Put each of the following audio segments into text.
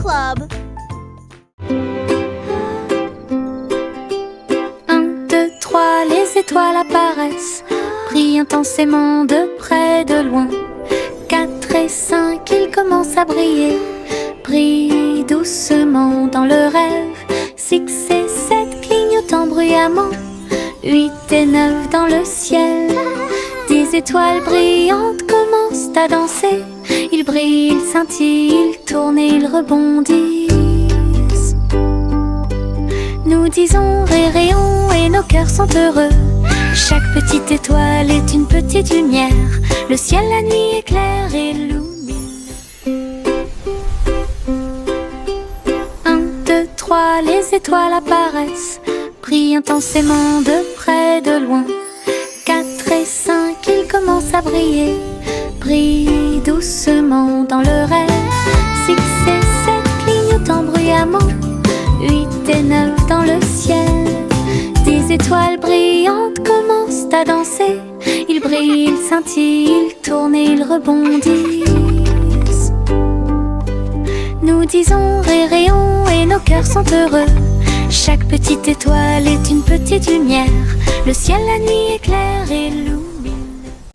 Club. 1, 2, 3, les étoiles apparaissent, brillent intensément de près, de loin. 4 et 5, ils commencent à briller, brillent doucement dans le rêve. 6 et 7, clignotant bruyamment. 8 et 9 dans le ciel. 10 étoiles brillantes commencent à danser. Ils brillent, ils scintillent, ils tournent et ils rebondissent. Nous disons rayons et nos cœurs sont heureux. Chaque petite étoile est une petite lumière. Le ciel la nuit éclaire et illumine. 1, 2, 3, les étoiles apparaissent, brillent intensément de près, de loin. 4 et 5, ils commencent à briller, brillent doucement dans le rêve. 6 et 7, clignotant bruyamment. 8 et 9 dans le ciel. 10 étoiles brillantes commencent à danser. Ils brillent, ils scintillent, ils tournent et ils rebondissent. Nous disons rayons et nos cœurs sont heureux. Chaque petite étoile est une petite lumière. Le ciel la nuit éclaire et illumine.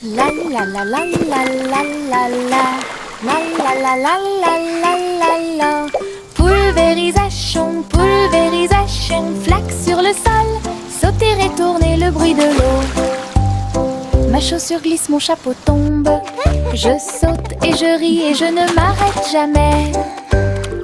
La la la la la la la la. La la la la la la la la. Pulvérisation, pulvérisation, flaque sur le sol, sauter et tourner, le bruit de l'eau. Ma chaussure glisse, mon chapeau tombe. Je saute et je ris et je ne m'arrête jamais.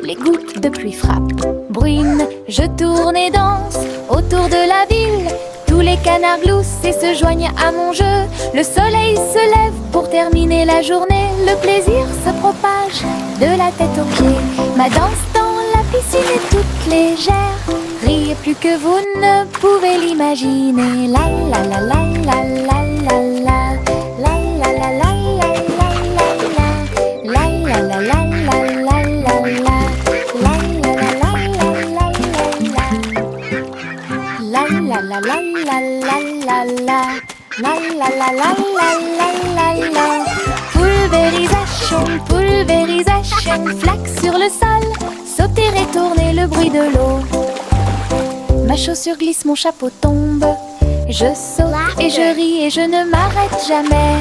Les gouttes de pluie frappent, bruinent, je tourne et danse autour de la ville. Tous les canards gloussent et se joignent à mon jeu. Le soleil se lève pour terminer la journée. Le plaisir se propage de la tête aux pieds. Ma danse dans la piscine est toute légère. Riez plus que vous ne pouvez l'imaginer. La la la la la la la la. La la la la la la la la. La la la la la la la la. La la la la la la la. La la la la la la la la. La la la la la la la la. Pulvérisation, pulvérisation, flaque sur le sol, sauter et tourner, le bruit de l'eau. Ma chaussure glisse, mon chapeau tombe. Je saute et je ris et je ne m'arrête jamais.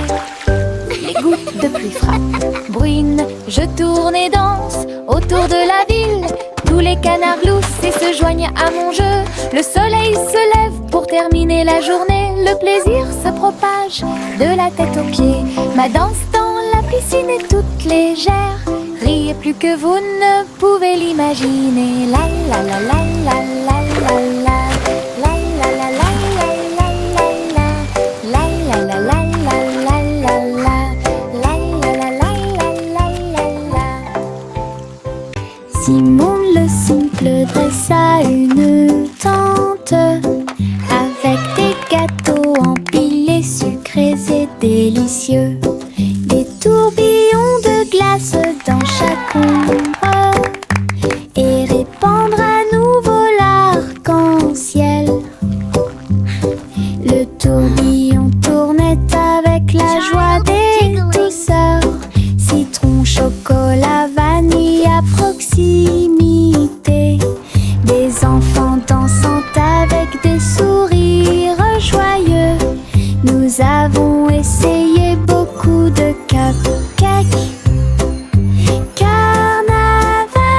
Les gouttes de pluie frappent, bruinent, je tourne et danse autour de la ville. Tous les canards gloussent et se joignent à mon jeu. Le soleil se lève pour terminer la journée. Le plaisir se propage de la tête aux pieds. Ma danse dans la piscine est toute légère. Riez plus que vous ne pouvez l'imaginer. La la la la la la la la. La la la la la la la la. La la la la la la la la. La la la la la la la la. Simon le simple dressa une tente avec des gâteaux empilés, sucrés et délicieux. Des tourbillons de glace dans chaque ombre et répandre à nouveau l'arc-en-ciel. Le tourbillon tournait avec la joie des douceurs. Citron, chocolat, vanille à proximité. Des enfants dansant avec des sourires joyeux. Nous avons essayé beaucoup de cupcakes. Carnaval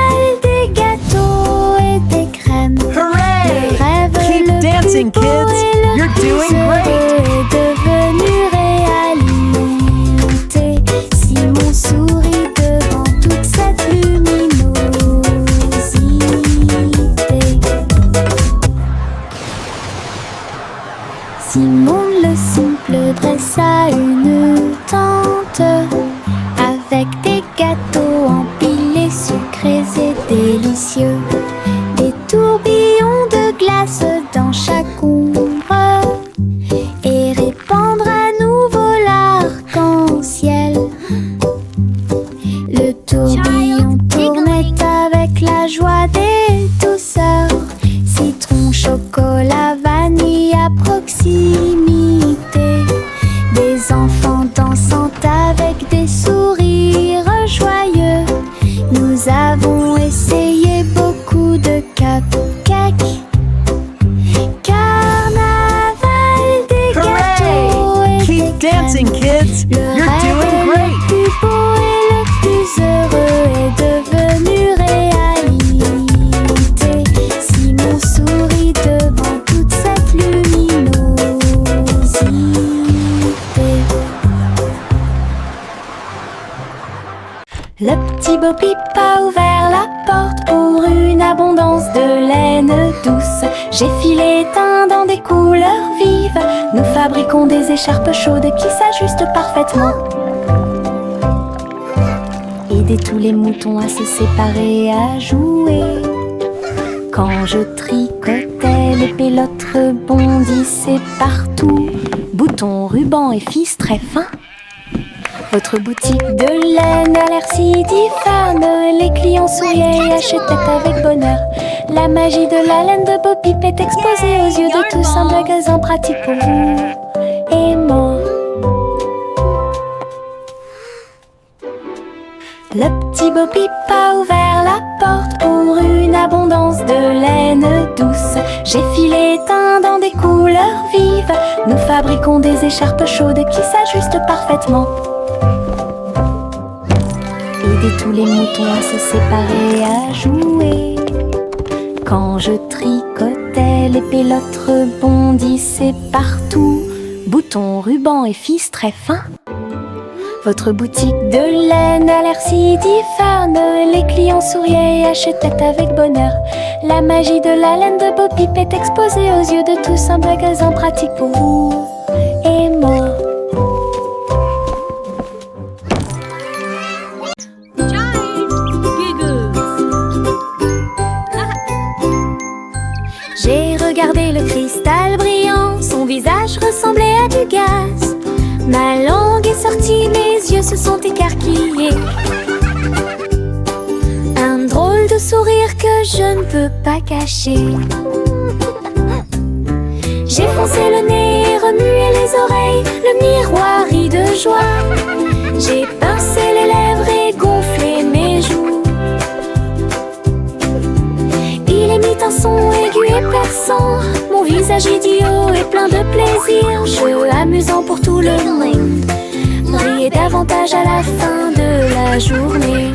Le petit Bo Peep a ouvert la porte pour une abondance de laine douce. J'ai filé teint dans des couleurs vives. Nous fabriquons des écharpes chaudes qui s'ajustent parfaitement. Aidez tous les moutons à se séparer, à jouer. Quand je tricotais, les pélotes rebondissaient partout. Boutons, rubans et fils très fins. Votre boutique de laine a l'air si diphane. Les clients souriaient et achetaient avec bonheur. La magie de la laine de Bo Peep est exposée aux yeux de tous. Un magasin pratique pour vous et moi. Le petit Bo Peep a ouvert la porte pour une abondance de laine douce. J'ai filé teint dans des couleurs vives. Nous fabriquons des écharpes chaudes qui s'ajustent parfaitement. Aidez tous les moutons à se séparer, à jouer. Quand je tricotais, les pélotes rebondissaient partout. Boutons, rubans et fils très fins. Votre boutique de laine a l'air si diphane. Les clients souriaient et achetaient avec bonheur. La magie de la laine de Bo Peep est exposée aux yeux de tous. Un magasin pratique pour vous et moi. J'ai regardé le cristal brillant, son visage ressemblait à du gaz. Ma langue est sortie, mes yeux se sont écarquillés. Un drôle de sourire que je ne peux pas cacher. J'ai foncé le nez et remué les oreilles, le miroir rit de joie. J'ai pincé les lèvres et gonflé mes joues. Il émit un son aigu et perçant. Mon visage idiot est plein de plaisir. Jeu amusant pour tout le monde. Riez davantage à la fin de la journée.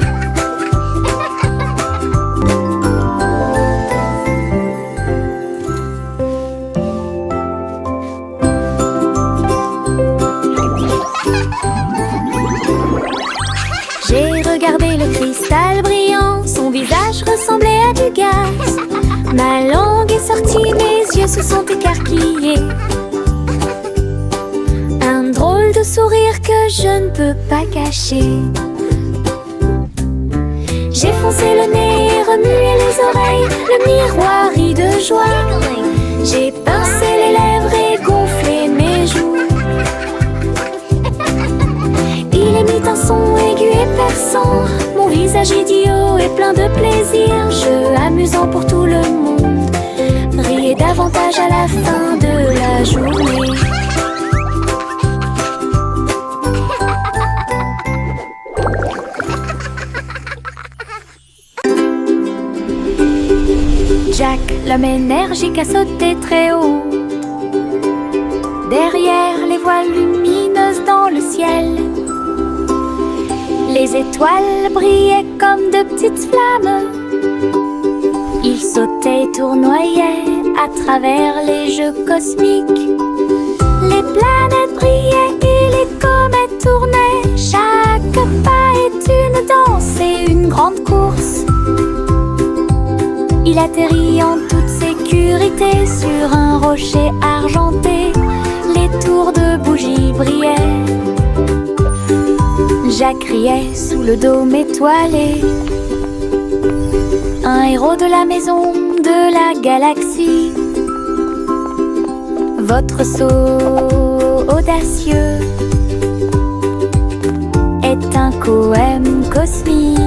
J'ai regardé le cristal brillant, son visage ressemblait à du gaz. Ma langue est sortie, mes yeux se sont écarquillés. Un drôle de sourire que je ne peux pas cacher. J'ai foncé le nez et remué les oreilles, le miroir rit de joie. J'ai pincé les lèvres et gonflé mes joues. Il émit un son aigu et perçant. Mon visage idiot est plein de plaisir. Jeu amusant pour tout le monde. Riez davantage à la fin de la journée. Jack, l'homme énergique, a sauté très haut. Derrière les voiles lumineuses dans le ciel, les étoiles brillaient comme de petites flammes. Il sautait et tournoyait à travers les jeux cosmiques. Les planètes brillaient et les comètes tournaient. Chaque pas est une danse et une grande course. Il atterrit en toute sécurité sur un rocher argenté. Les tours de bougies brillaient. Jack riait sous le dôme étoilé. Un héros de la maison de la galaxie. Votre saut audacieux est un poème cosmique.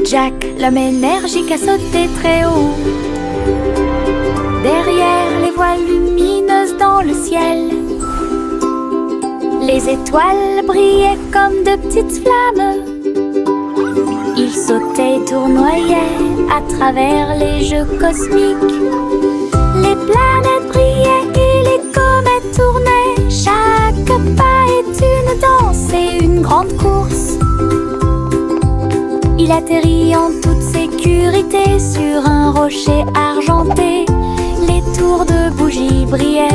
Jack, l'homme énergique, a sauté très haut. Derrière les voiles lumineuses dans le ciel, les étoiles brillaient comme de petites flammes. Il sautait et tournoyait à travers les jeux cosmiques. Les planètes brillaient et les comètes tournaient. Chaque pas est une danse et une grande course. Il atterrit en toute sécurité sur un rocher argenté. Les tours de bougies brillaient.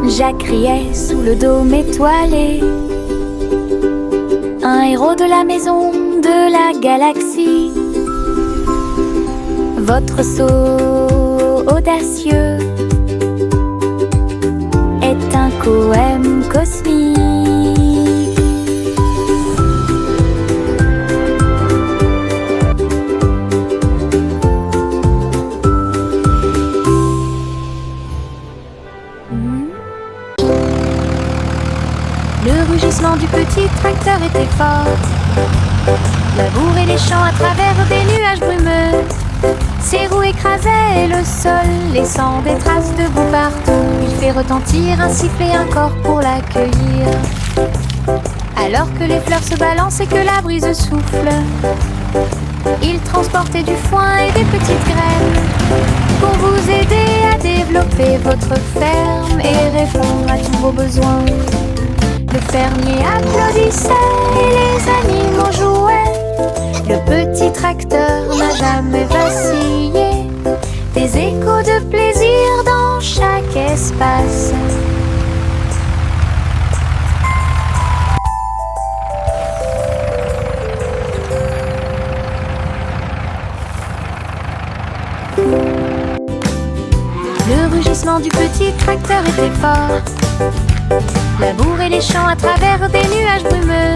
Jacques riait sous le dôme étoilé. Un héros de la maison de la galaxie. Votre saut audacieux est un poème cosmique. Le rugissement du petit tracteur était fort. Labourer les champs à travers des nuages brumeux. Ses roues écrasaient le sol, laissant des traces de boue partout. Il fait retentir un sifflet, un corps pour l'accueillir. Alors que les fleurs se balancent et que la brise souffle, il transportait du foin et des petites graines pour vous aider à développer votre ferme et répondre à tous vos besoins. Le fermier applaudissait et les animaux jouaient. Le petit tracteur n'a jamais vacillé. Des échos de plaisir dans chaque espace. Le rugissement du petit tracteur était fort. Labourer les champs à travers des nuages brumeux.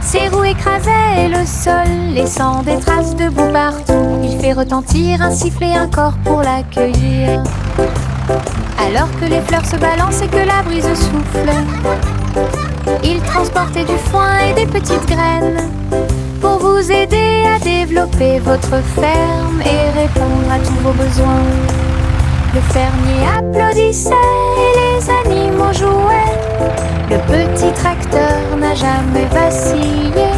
Ses roues écrasaient le sol, laissant des traces de boue partout. Il fait retentir un sifflet, un corps pour l'accueillir. Alors que les fleurs se balancent et que la brise souffle, il transportait du foin et des petites graines pour vous aider à développer votre ferme et répondre à tous vos besoins. Le fermier applaudissait et les animaux jouaient. Le petit tracteur n'a jamais vacillé.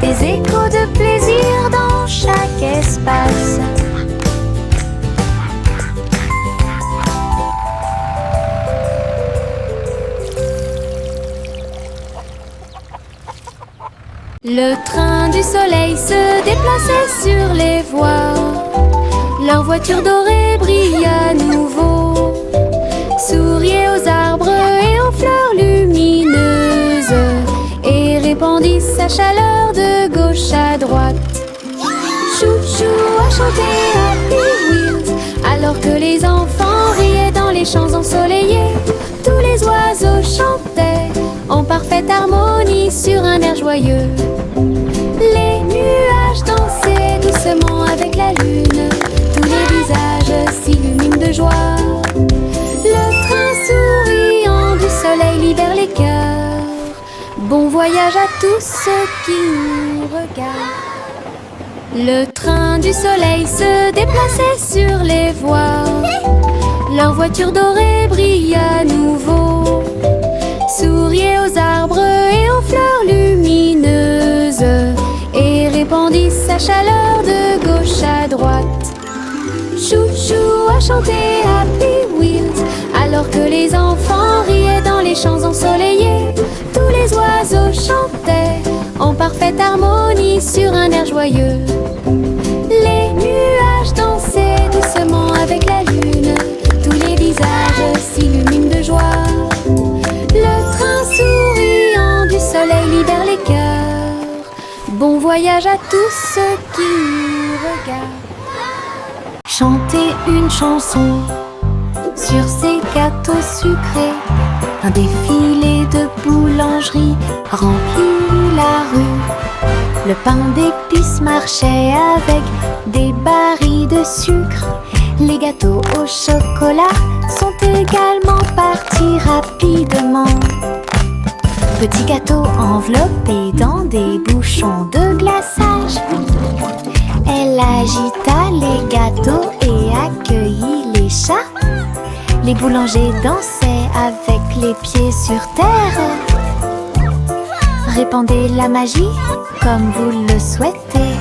Des échos de plaisir dans chaque espace. Le train du soleil se déplaçait sur les voies. Leur voiture dorée brille à nouveau. Souriait aux arbres et aux fleurs lumineuses et répandit sa chaleur de gauche à droite. Chou-chou a chanté Happy Wheels alors que les enfants riaient dans les champs ensoleillés. Tous les oiseaux chantaient en parfaite harmonie sur un air joyeux. Les nuages dansaient doucement avec la lune. Tous les visages s'illuminent de joie. Le train souriant du soleil libère les cœurs. Bon voyage à tous ceux qui nous regardent. Le train du soleil se déplaçait sur les voies. Leur voiture dorée brille à nouveau. Souriait aux arbres et aux fleurs lumineuses et répandit sa chaleur de gauche à droite. Chou-chou a chanté Happy Wheels alors que les enfants riaient dans les champs ensoleillés. Tous les oiseaux chantaient en parfaite harmonie sur un air joyeux. Les nuages dansaient doucement avec la lune. Tous les visages s'illuminent de joie. Le train souriant du soleil libère les cœurs. Bon voyage à tous ceux qui nous regardent. Chanter une chanson sur ces gâteaux sucrés. Un défilé de boulangerie remplit la rue. Le pain d'épices marchait avec des barils de sucre. Les gâteaux au chocolat sont également partis rapidement. Petits gâteaux enveloppés dans des bouchons de glaçage. Elle agita les gâteaux et accueillit les chats. Les boulangers dansaient avec les pieds sur terre. Répandez la magie comme vous le souhaitez.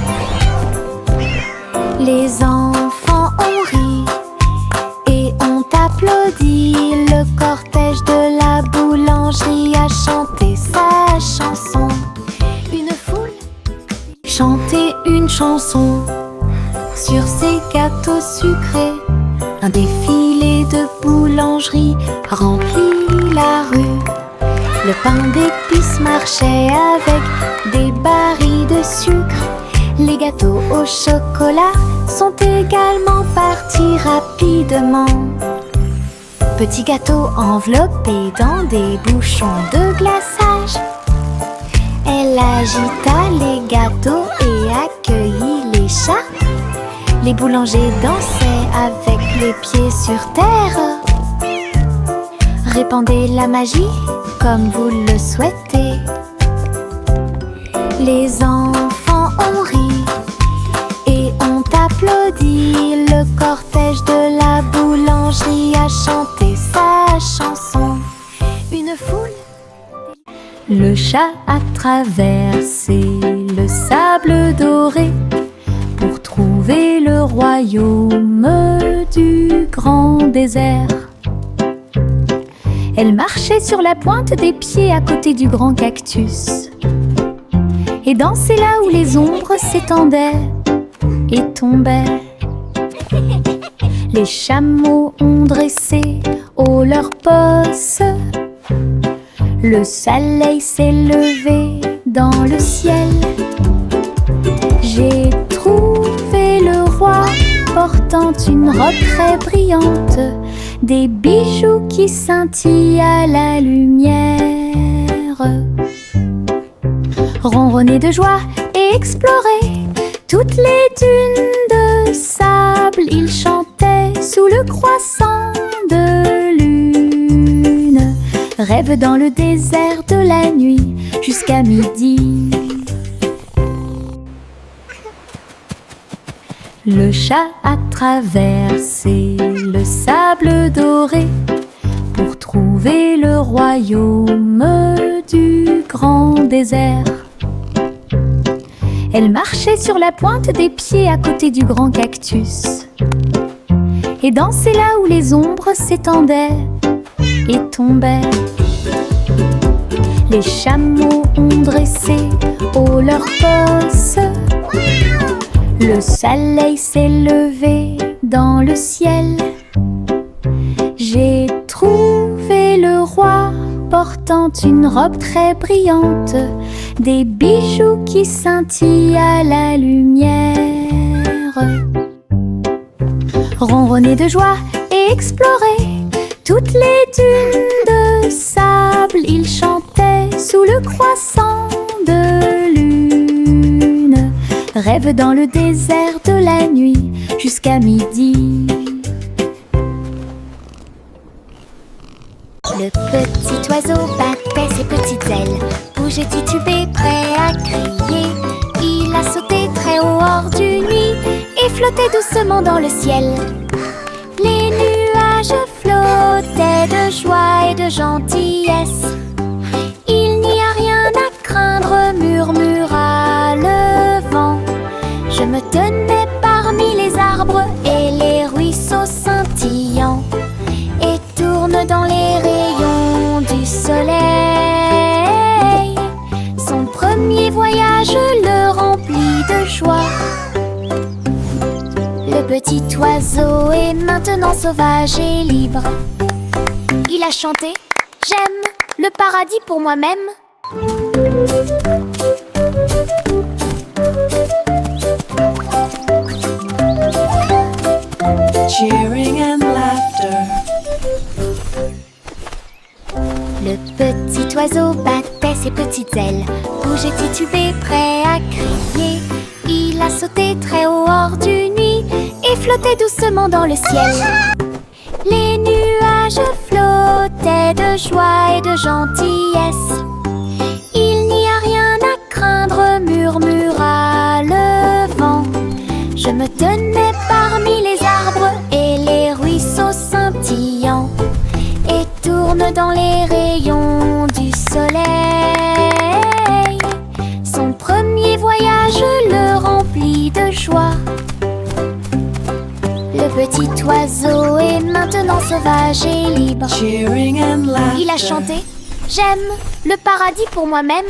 Les enfants ont ri et ont applaudi. Le cortège de la boulangerie a chanté sa chanson. Une foule chanter une chanson sur ces gâteaux sucrés. Un défilé de boulangerie remplit la rue. Le pain d'épices marchait avec des barils de sucre. Les gâteaux au chocolat sont également partis rapidement. Petits gâteaux enveloppés dans des bouchons de glaçage. Elle agita les gâteaux et accueillit les chats. Les boulangers dansaient avec les pieds sur terre. Répandez la magie comme vous le souhaitez. Les enfants ont ri et ont applaudi. Le cortège de la boulangerie a chanté sa chanson. Une foule. Le chat a traversé le sable doré pour trouver le royaume du grand désert. Elle marchait sur la pointe des pieds à côté du grand cactus et dansait là où les ombres s'étendaient et tombaient. Les chameaux ont dressé haut leurs bosses. Le soleil s'est levé dans le ciel. J'ai trouvé le roi portant une robe très brillante, des bijoux qui scintillent à la lumière. Ronronner de joie et explorer toutes les dunes de sable, il chantait sous le croissant de lune. Rêve dans le désert de la nuit jusqu'à midi. Le chat a traversé le sable doré pour trouver le royaume du grand désert. Elle marchait sur la pointe des pieds à côté du grand cactus et dansait là où les ombres s'étendaient et tombaient. Les chameaux ont dressé haut leurs bosses. Le soleil s'est levé dans le ciel. J'ai trouvé le roi portant une robe très brillante, des bijoux qui scintillent à la lumière. Ronronner de joie et explorer toutes les dunes de sable, il chantait sous le croissant de lune. Rêve dans le désert de la nuit jusqu'à midi. Le petit oiseau battait ses petites ailes, bougeait titubé, prêt à crier. Il a sauté très haut hors du nid et flottait doucement dans le ciel. Les nuages flottaient de joie et de gentillesse. Il n'y a rien à craindre, murmura le vent. Je me tenais parmi les arbres et les ruisseaux scintillants et tourne dans les rayons du soleil. Son premier voyage le remplit de joie. Le petit oiseau est maintenant sauvage et libre. Il a chanté « J'aime le paradis pour moi-même ». Cheering and laughter. Le petit oiseau battait ses petites ailes, bougeait titubé, prêt à crier. Il a sauté très haut hors du nid et flottait doucement dans le ciel. Les nuages flottaient de joie et de gentillesse. Il n'y a rien à craindre, murmura le vent. Je me tenais parmi les arbres et les ruisseaux scintillants et tourne dans les rayons du soleil. Son premier voyage le remplit de joie. Le petit oiseau est maintenant sauvage et libre. Cheering and laughter. Il a chanté « J'aime le paradis pour moi-même ».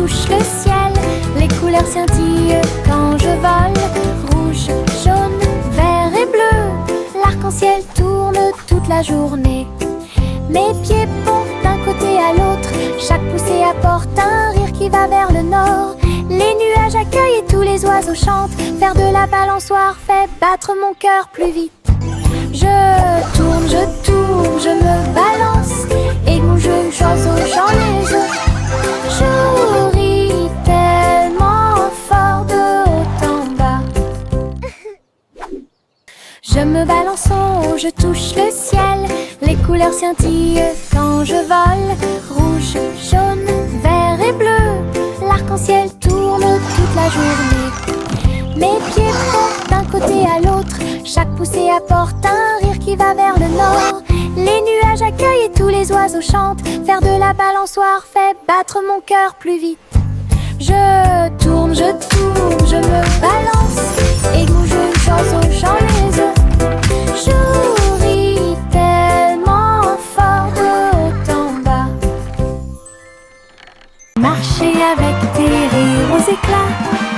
touche le ciel. Les couleurs scintillent quand je vole. Rouge, jaune, vert et bleu. L'arc-en-ciel tourne toute la journée. Mes pieds pompent d'un côté à l'autre. Chaque poussée apporte un rire qui va vers le nord. Les nuages accueillent et tous les oiseaux chantent. Faire de la balançoire fait battre mon cœur plus vite. Je tourne, je me balance. Et mon jeu, oiseau, j'en ai jeu. Je ris tellement fort de haut en bas. Je me balance en haut, je touche le ciel. Les couleurs scintillent quand je vole. Rouge, jaune, vert et bleu. L'arc-en-ciel tourne toute la journée. Mes pieds pompent d'un côté à l'autre. Chaque poussée apporte un rire qui va vers le nord. Les nuages accueillent et tous les oiseaux chantent. Faire de la balançoire fait battre mon cœur plus vite. Je tourne, je me balance. Et bouge, oiseau, j'en les œufs. Je ris tellement fort de haut en bas. Marcher avec des rires aux éclats.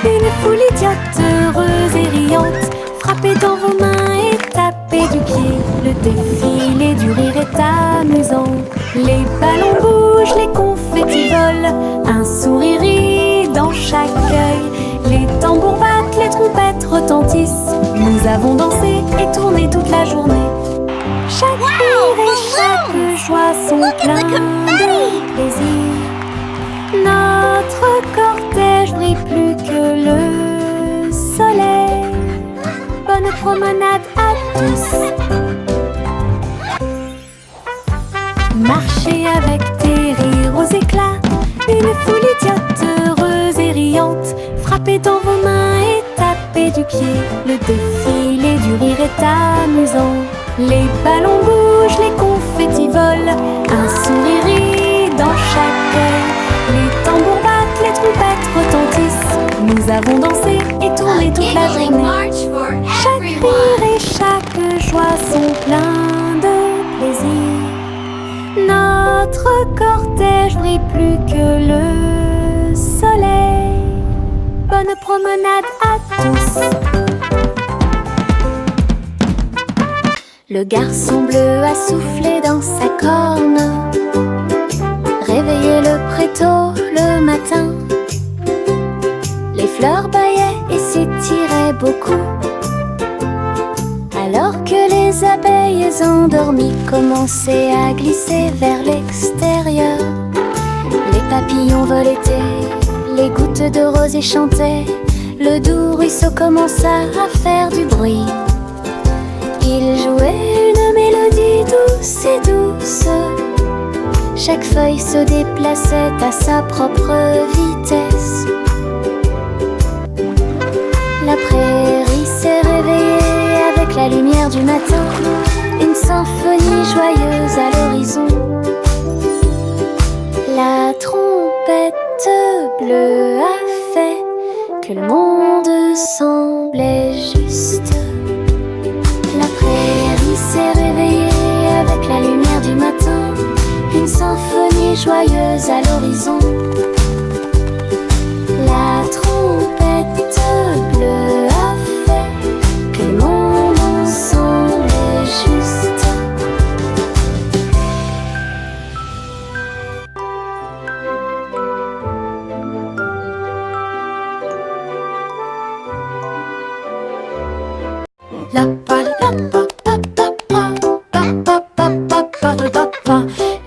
Une foule idiote, heureuse et riante. Frapper dans vos mains et taper du pied. Le défilé du rire est amusant. Les ballons bougent, les confettis volent. Un sourire rit dans chaque œil. Les tambours battent, les trompettes retentissent. Nous avons dansé et tourné toute la journée. Chaque rire et chaque joie sont pleins de plaisir. Notre cortège brille plus que le soleil. Bonne promenade à tous. Marcher avec des rires aux éclats. Une foule idiote, heureuse et riante. Frapper dans vos mains et taper du pied. Le défilé du rire est amusant. Les ballons bougent, les confettis volent. Un sourire rit dans chaque œil. Les tambours battent, les trompettes retentissent. Nous avons dansé et tourné toute la journée. Chaque rire et chaque joie sont pleins de plaisir. Notre cortège brille plus que le soleil. Bonne promenade à tous. Le garçon bleu a soufflé dans sa corne. Réveillé le prétôt le matin. Les fleurs bâillaient et s'étiraient beaucoup. Alors que les abeilles endormies commençaient à glisser vers l'extérieur. Les papillons voletaient, les gouttes de rosée chantaient. Le doux ruisseau commença à faire du bruit. Il jouait une mélodie douce et douce. Chaque feuille se déplaçait à sa propre vitesse. La prairie s'est réveillée avec la lumière du matin. Une symphonie joyeuse à l'horizon. La trompette bleue a fait que le monde semblait juste. La prairie s'est réveillée avec la lumière du matin. Une symphonie joyeuse à l'horizon. La trompette bleue a fait que le monde semblait juste. La pa la pa pa pa pa pa pa pa pa pa pa.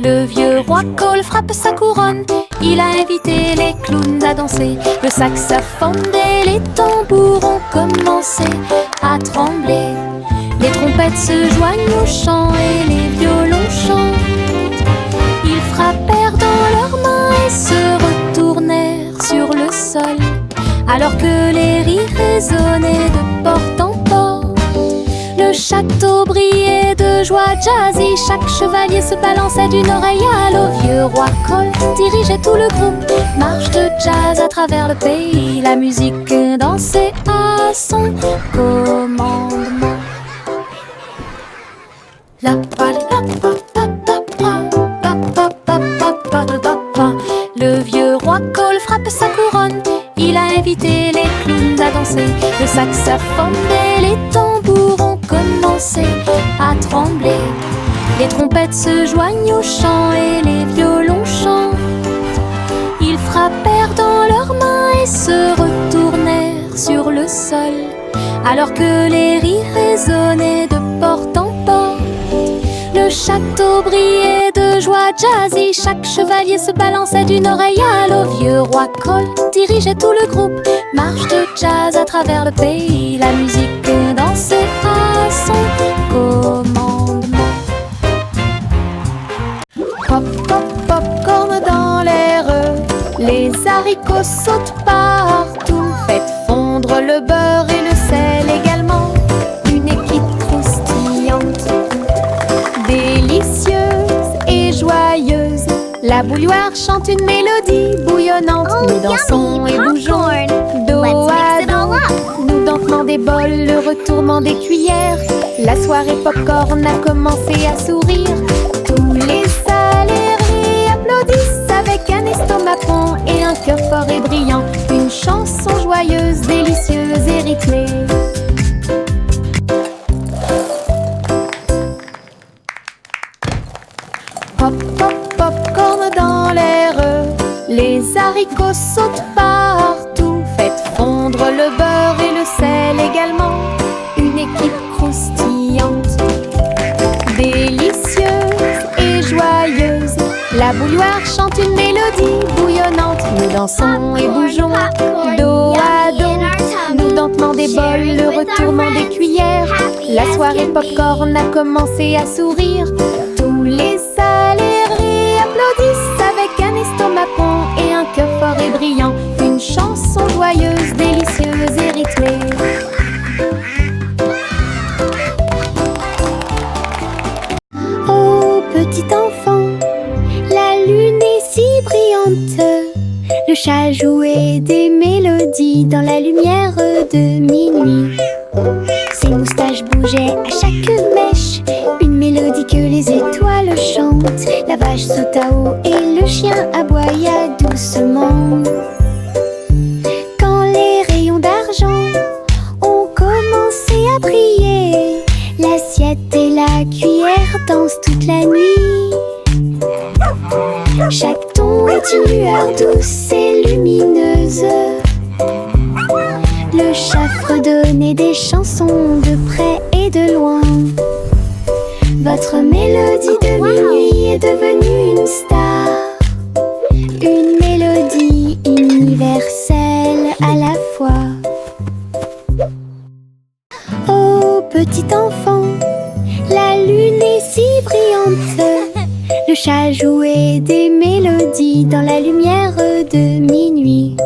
Le vieux roi Cole frappe sa couronne. Il a invité les clowns à danser. Le saxophone et les tambours ont commencé à trembler. Les trompettes se joignent au chant et les violons chantent. Ils frappèrent dans leurs mains et se retournèrent sur le sol. Alors que les rires résonnaient de porte en porte. Le château brillait de joie jazzy. Chaque chevalier se balançait d'une oreille à l'autre. Vieux roi Cole dirigeait tout le groupe. Marche de jazz à travers le pays. La musique dansait à son commandement. La pa la pa pa pa pa pa pa pa pa pa pa. Le vieux roi Cole frappe invité les clowns à danser. Le saxophone et les tambours ont commencé à trembler. Les trompettes se joignent au chant et les violons chantent. Ils frappèrent dans leurs mains et se retournèrent sur le sol, alors que les rires résonnaient de porte en porte. Le château brillait de joie jazzy. Chaque chevalier se balançait d'une oreille à l'autre. Vieux roi Kroll dirigeait tout le groupe. Marche de jazz à travers le pays. La musique dansait à son commandement. Pop, pop, popcorn dans l'air. Les haricots sautent partout. Faites fondre le beurre et le sel également. Une équipe croustillante, délicieuse et joyeuse. La bouilloire chante une mélodie bouillonnante. Nous dansons et bougeons dos à dos. Nous dansons des bols, le retournement des cuillères. La soirée popcorn a commencé à sourire. Tous les salariés applaudissent avec un estomac rond et un cœur fort et brillant. Une chanson joyeuse, délicieuse et rythmée. Pop, pop, popcorn dans l'air. Les haricots sautent partout. Faites fondre le beurre et le sel également. Une équipe croustillante, délicieuse et joyeuse. La bouilloire chante une mélodie bouillonnante. Nous dansons et bougeons dos à dos. Nous dansons des bols, le retournement des cuillères. La soirée popcorn a commencé à sourire. Tous les salariés applaudissent avec un estomac rond et un cœur fort et brillant. Une chanson joyeuse, délicieuse et rythmée. Oh petit enfant, la lune est si brillante. Le chat jouait des mélodies dans la lumière de minuit. Ses moustaches bougeaient à chaque mèche, une mélodie que les étoiles chantent. La vache sauta haut et le chien aboya doucement. Quand les rayons d'argent ont commencé à briller, l'assiette et la cuillère dansent toute la nuit. Chaque ton est une lueur douce et lumineuse. Le chat fredonnait des chansons de près et de loin. Votre mélodie de minuit est devenue une star. Une mélodie universelle à la fois. Oh petit enfant, la lune est si brillante. Le chat jouait des mélodies dans la lumière de minuit.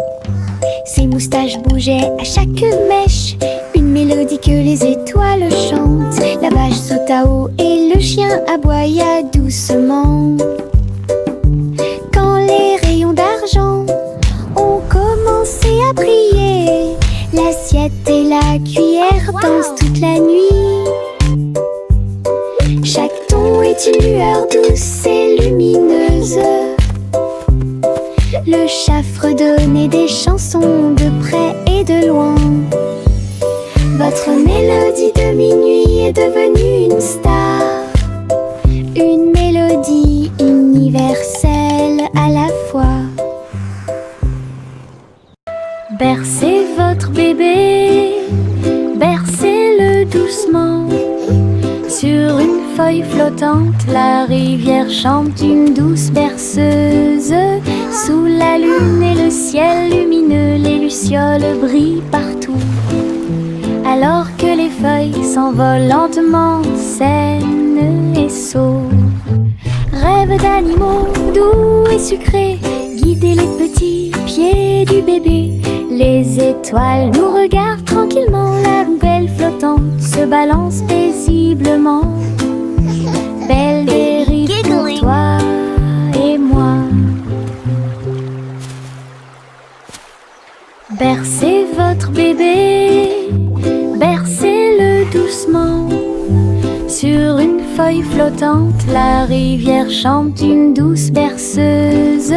Ses moustaches bougeaient à chaque mèche, une mélodie que les étoiles chantent. La vache sauta haut et le chien aboya doucement. Quand les rayons d'argent ont commencé à briller, l'assiette et la cuillère dansent toute la nuit. Chaque ton est une lueur douce et lumineuse. Le chat fredonnait des chansons de près et de loin. Votre mélodie de minuit est devenue une star. Une mélodie universelle à la fois. Bercez votre bébé, bercez-le doucement. Sur une feuille flottante, la rivière chante une douce berceuse. Sous la lune et le ciel lumineux, les lucioles brillent partout. Alors que les feuilles s'envolent lentement, saines et sauves. Rêve d'animaux doux et sucrés, guider les petits pieds du bébé. Les étoiles nous regardent tranquillement, la poubelle flottante se balance paisiblement. Belle dérive pour toi et moi. Bercez votre bébé, bercez-le doucement. Sur une feuilles flottantes, la rivière chante une douce berceuse.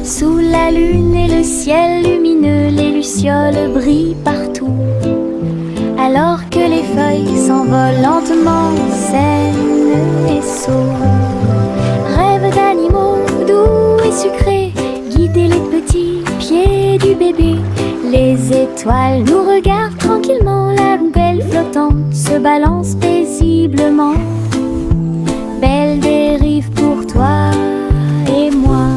Sous la lune et le ciel lumineux, les lucioles brillent partout. Alors que les feuilles s'envolent lentement, saines et sauves. Rêve d'animaux doux et sucrés, guider les petits pieds du bébé. Les étoiles nous regardent tranquillement, la poubelle flottante se balance paisiblement. Belle dérive pour toi et moi.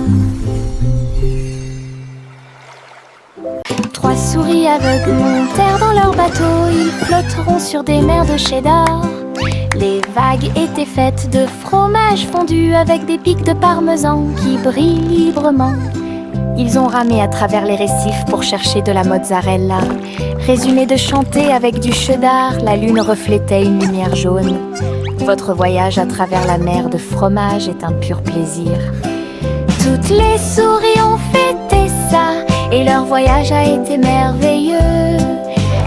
3 souris aveugles montèrent dans leur bateau, ils flotteront sur des mers de cheddar. Les vagues étaient faites de fromage fondu avec des pics de parmesan qui brillent librement. Ils ont ramé à travers les récifs pour chercher de la mozzarella. Résumé de chanter avec du cheddar, la lune reflétait une lumière jaune. Votre voyage à travers la mer de fromage est un pur plaisir. Toutes les souris ont fêté ça et leur voyage a été merveilleux.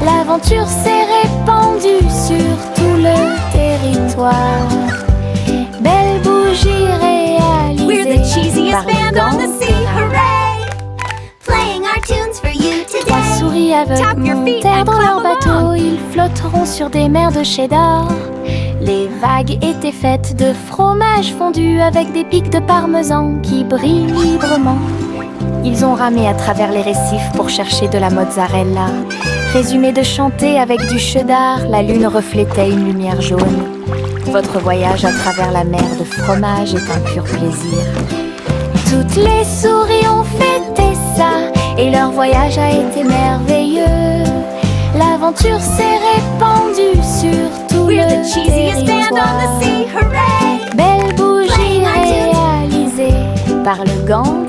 L'aventure s'est répandue sur tout le territoire. Belle bougie réalisée. We're the cheesiest par le band on the gang. sea, hooray! Playing our tunes for you today. 3 souris aveugles Tap your feet montèrent and dans clap leur bateau, along. ils flotteront sur des mers de cheddar. Les vagues étaient faites de fromage fondu avec des pics de parmesan qui brillent librement. Ils ont ramé à travers les récifs pour chercher de la mozzarella. Résumé de chanter avec du cheddar, la lune reflétait une lumière jaune. Votre voyage à travers la mer de fromage est un pur plaisir. Toutes les souris ont fêté ça et leur voyage a été merveilleux. L'aventure s'est répandue sur tout We're le the cheesiest band on territoire. the sea, hooray! Belle bougie Playing our tunes. réalisée par le gang